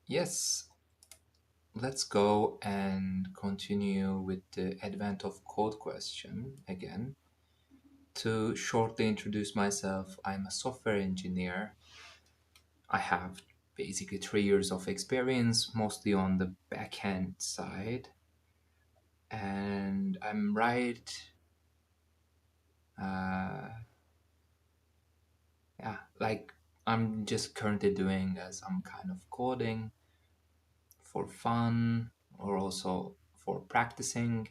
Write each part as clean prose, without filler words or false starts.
Yes, let's go and continue with the advent of code question again. To shortly introduce myself, I'm a software engineer. I have basically 3 years of experience, mostly on the backend side. And uh, like I'm just currently doing some kind of coding for fun or also for practicing.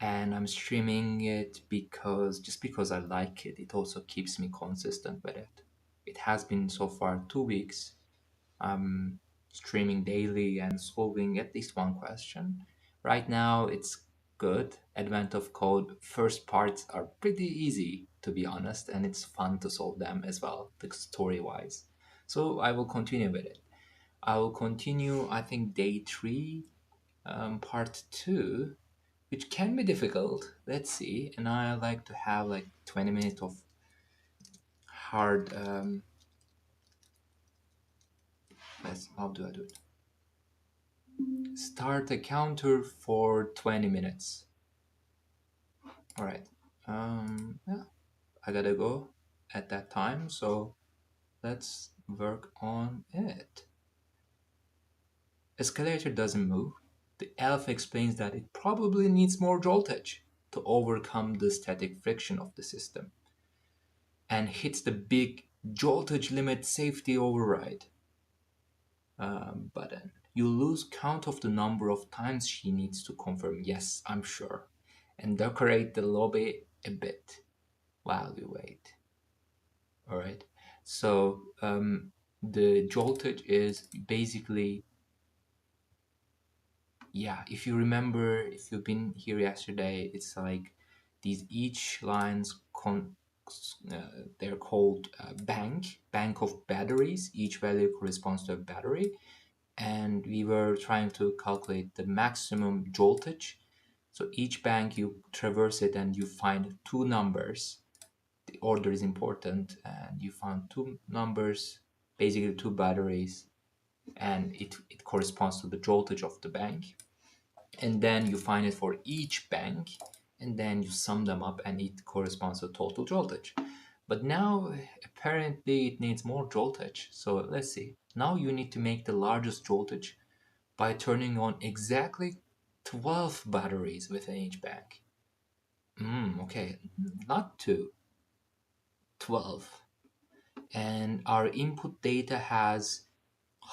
And I'm streaming it because I like it. It also keeps me consistent with it. It has been so far 2 weeks. I'm streaming daily and solving at least one question. Right now, it's good. Advent of code first parts are pretty easy, to be honest, and it's fun to solve them as well, the story wise. So I will continue with it. I will continue, I think, day three, part two, which can be difficult. Let's see. And I like to have like 20 minutes of hard. How do I do it? Start a counter for 20 minutes. All right. Yeah, I gotta go at that time. So let's work on it. Escalator doesn't move. The elf explains that it probably needs more voltage to overcome the static friction of the system and hits the big voltage limit safety override button. You lose count of the number of times she needs to confirm yes, I'm sure, and decorate the lobby a bit while you wait. All right. So the voltage is basically, yeah, if you remember, if you've been here yesterday, it's like these each lines they're called bank of batteries. Each value corresponds to a battery, and we were trying to calculate the maximum voltage. So each bank, you traverse it and you find two numbers. The order is important, and you found two numbers, basically two batteries, and it corresponds to the voltage of the bank. And then you find it for each bank, and then you sum them up, and it corresponds to total voltage. But now apparently it needs more voltage. So let's see. Now you need to make the largest voltage by turning on exactly 12 batteries within each bank. Okay, not two, 12. And our input data has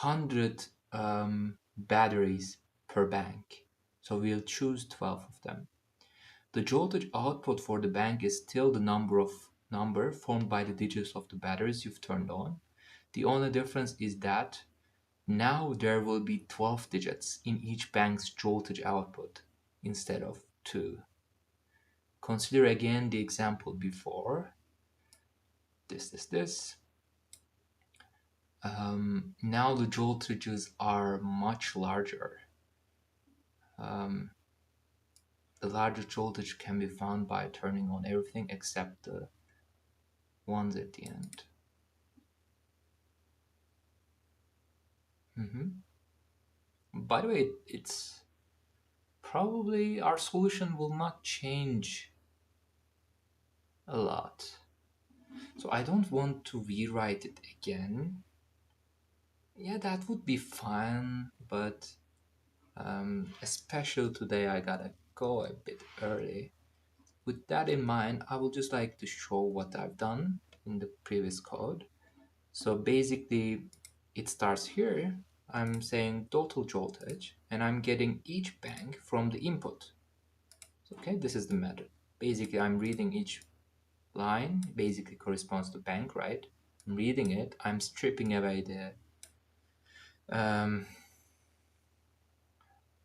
100 batteries per bank. So we'll choose 12 of them. The voltage output for the bank is still the number formed by the digits of the batteries you've turned on. The only difference is that now there will be 12 digits in each bank's voltage output instead of 2. Consider again the example before. This. Now the voltages are much larger. The largest voltage can be found by turning on everything except the ones at the end. By the way, it's probably our solution will not change a lot. So I don't want to rewrite it again. Yeah, that would be fine, but especially today I gotta go a bit early. With that in mind, I would just like to show what I've done in the previous code. So basically, it starts here. I'm saying total voltage, and I'm getting each bank from the input. So, okay, this is the method. Basically, I'm reading each line, basically corresponds to bank, right? I'm reading it. I'm stripping away the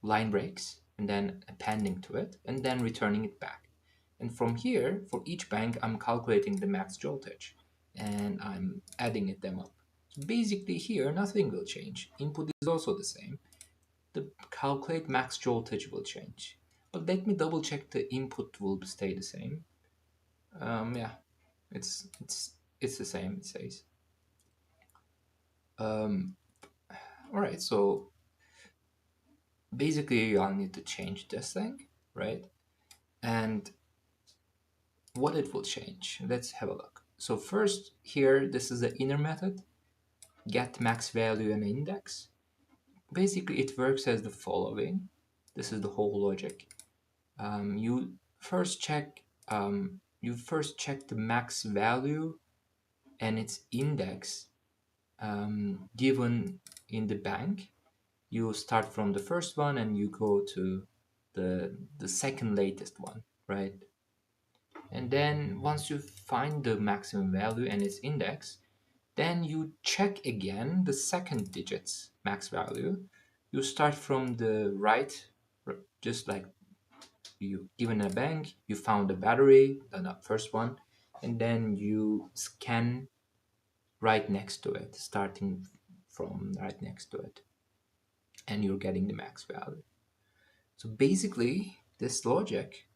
line breaks and then appending to it and then returning it back. And from here, for each bank, I'm calculating the max voltage and I'm adding them up. So basically here, nothing will change. Input is also the same. The calculate max voltage will change. But let me double check the input will stay the same. Yeah, it's the same, it says. All right, so basically I'll need to change this thing, right? And what it will change, let's have a look. So first here, this is the inner method, get max value and index. Basically it works as the following. This is the whole logic. You first check the max value and its index given in the bank. You start from the first one and you go to the second latest one, right? And then once you find the maximum value and its index, then you check again the second digit's max value. You start from the right, just like you given a bank, you found a battery, the first one, and then you scan right next to it, starting from right next to it, and you're getting the max value. So basically, this logic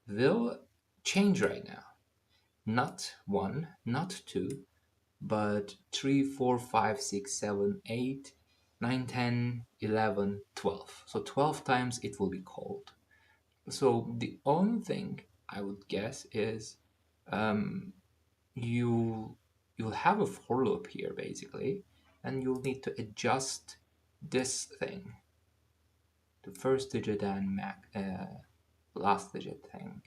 will change right now. Not one, not two, but 3, 4, 5, 6, 7, 8, 9, 10, 11, 12. So 12 times it will be called. So the only thing I would guess is um, you you'll have a for loop here basically, and you'll need to adjust this thing, the first digit and last digit thing.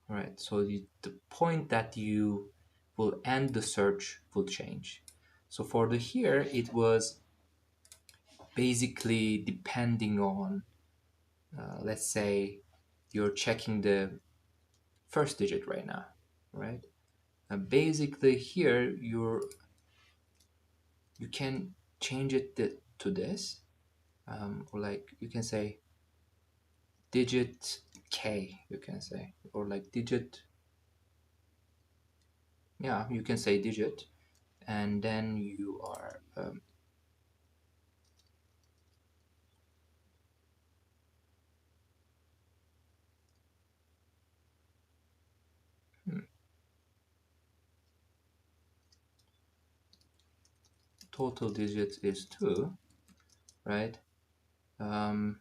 All right, so the point that you will end the search will change. So for the here, it was basically depending on, let's say you're checking the first digit right now, right? Basically here, you can change it to this, or like you can say digit K, you can say, or like digit, yeah, you can say digit, and then you are hmm, total digits is 2, right? Um,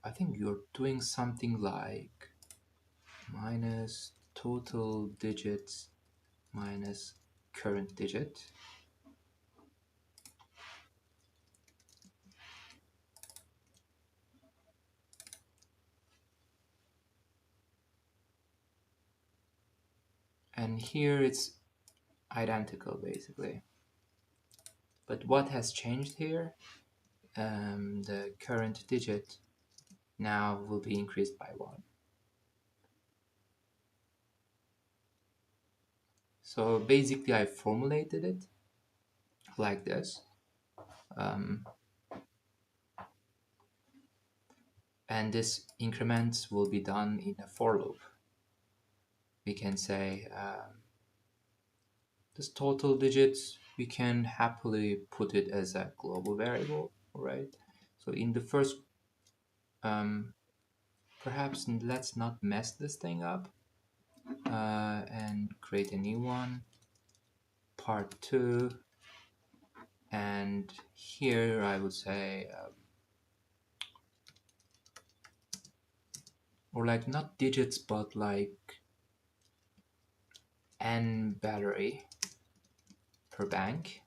I think you're doing something like minus total digits minus current digit. And here it's identical basically. But what has changed here? The current digit now will be increased by 1. So basically I formulated it like this. Um, and this increments will be done in a for loop. We can say this total digits, we can happily put it as a global variable, right? So in the first, perhaps let's not mess this thing up and create a new one, part 2, and here I would say, or like not digits, but like n battery per bank,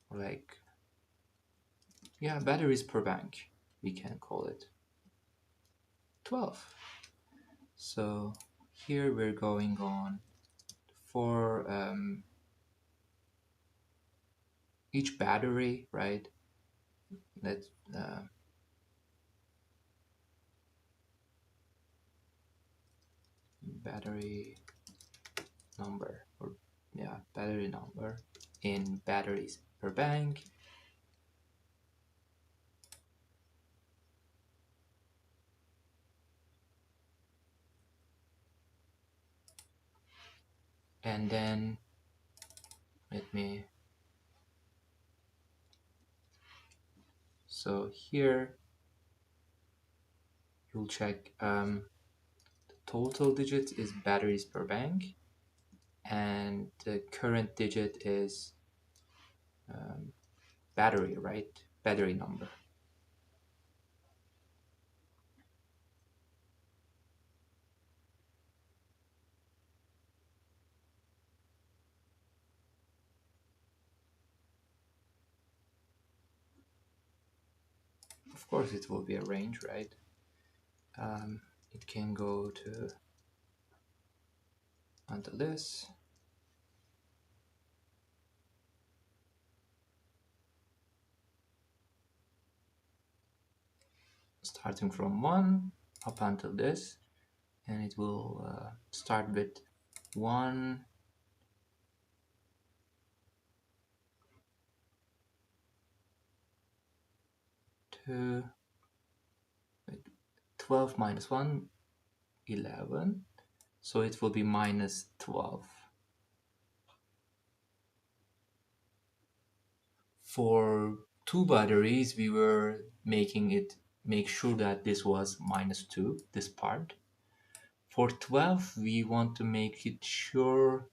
or like, yeah, batteries per bank, we can call it 12. So here we're going on for each battery, right? Let's battery number, or yeah, battery number in batteries per bank. And then let me, so here you'll check total digit is batteries per bank, and the current digit is battery, right? Battery number. Of course, it will be a range, right? It can go to until this. Starting from 1 up until this, and it will start with 1, 2, 12 minus 1, 11. So it will be minus 12. For 2 batteries, we were make sure that this was minus 2, this part. For 12, we want to make it sure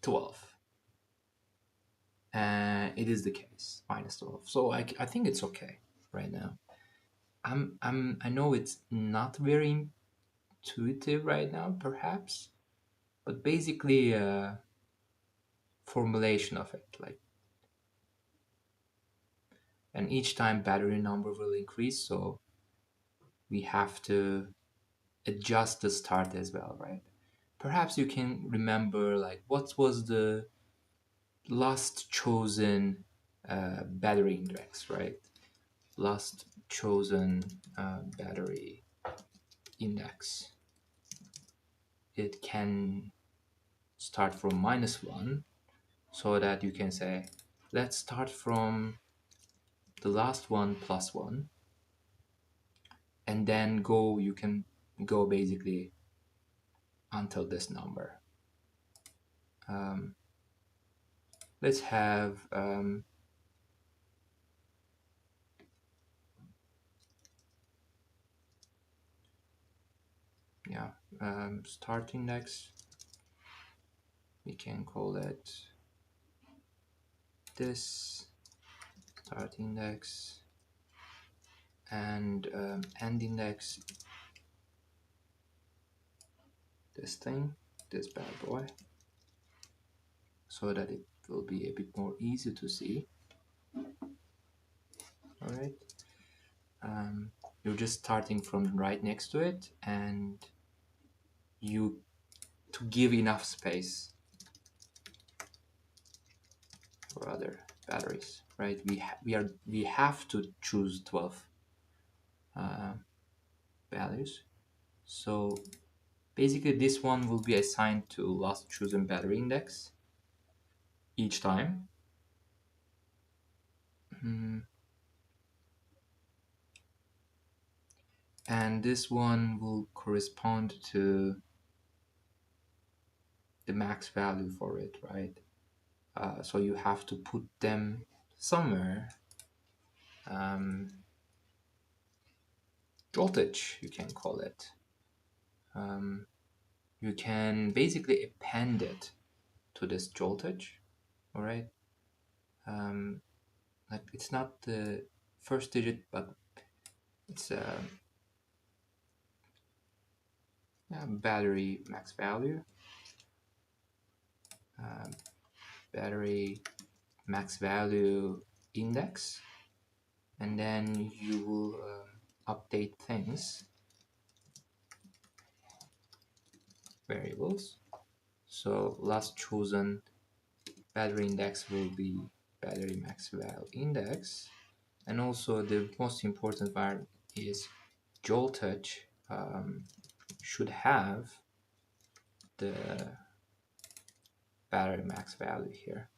12. It is the case, minus 12. So I think it's okay right now. I know it's not very intuitive right now, perhaps, but basically formulation of it, like, and each time battery number will increase, so we have to adjust the start as well, right? Perhaps you can remember, like, what was the last chosen battery index, right? Last chosen battery index. It can start from -1, so that you can say, let's start from the last one plus 1, and then you can go basically until this number. Let's have start index. We can call it this start index, and end index, this thing, this bad boy, so that it will be a bit more easy to see. All right. You're just starting from right next to it, and you to give enough space for other batteries, right? We have to choose 12 values. So basically, this one will be assigned to last chosen battery index each time. And this one will correspond to the max value for it, right? So you have to put them somewhere. Voltage, you can call it. You can basically append it to this voltage, all right? Like, it's not the first digit, but it's a battery max value. Battery max value index, and then you will update things, variables. So last chosen battery index will be battery max value index, and also the most important part is voltage should have the battery max value here.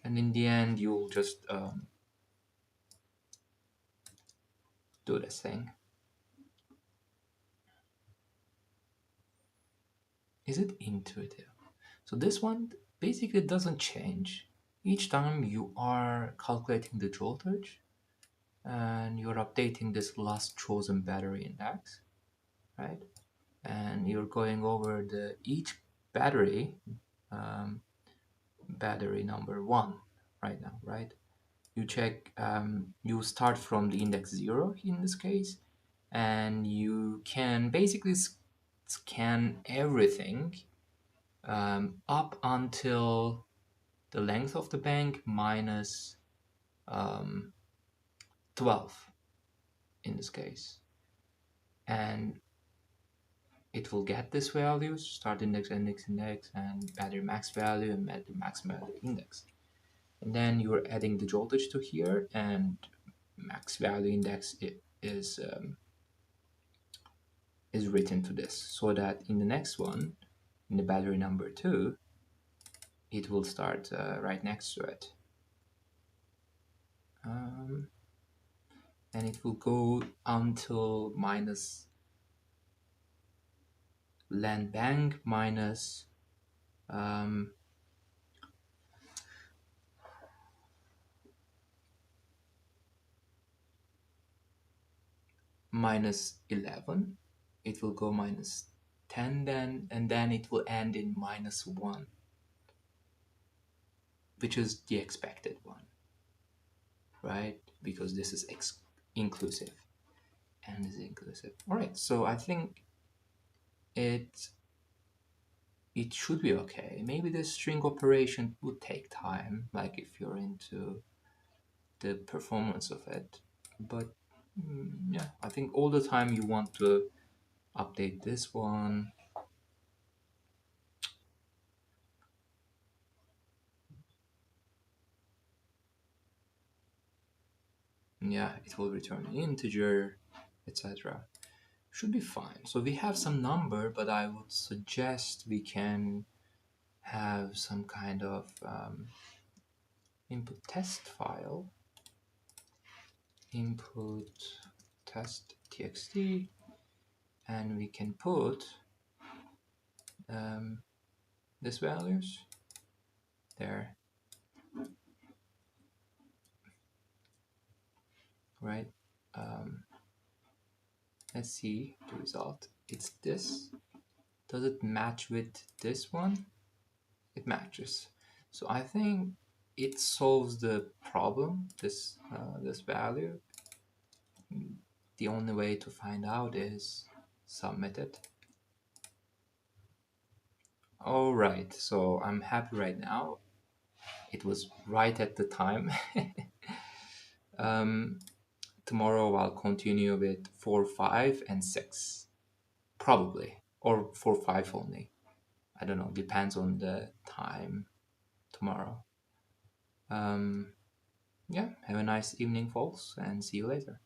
And in the end, you'll just do this thing. Is it intuitive? So this one basically doesn't change. Each time you are calculating the voltage and you're updating this last chosen battery index, right? And you're going over the each battery, um, battery number one right now, right? You check, you start from the index 0 in this case, and you can basically scan everything up until the length of the bank minus um, 12 in this case. And it will get this value, start index, index, and battery max value and battery max value index. And then you're adding the voltage to here, and max value index is written to this, so that in the next one, in the battery number 2, it will start right next to it. And it will go until minus land bank minus minus 11. It will go minus 10 then, and then it will end in minus 1, which is the expected one, right? Because this is inclusive and is inclusive. All right, so I think it should be okay. Maybe the string operation would take time, like if you're into the performance of it. But yeah, I think all the time you want to update this one. Yeah, it will return an integer, etc. Should be fine. So we have some number, but I would suggest we can have some kind of input test file, input test txt, and we can put these values there, right? Let's see the result. It's this. Does it match with this one? It matches. So I think it solves the problem, this value. The only way to find out is submit it. All right, so I'm happy right now. It was right at the time. Tomorrow I'll continue with 4, 5, and 6, probably, or 4, 5 only. I don't know, depends on the time tomorrow. Yeah, have a nice evening, folks, and see you later.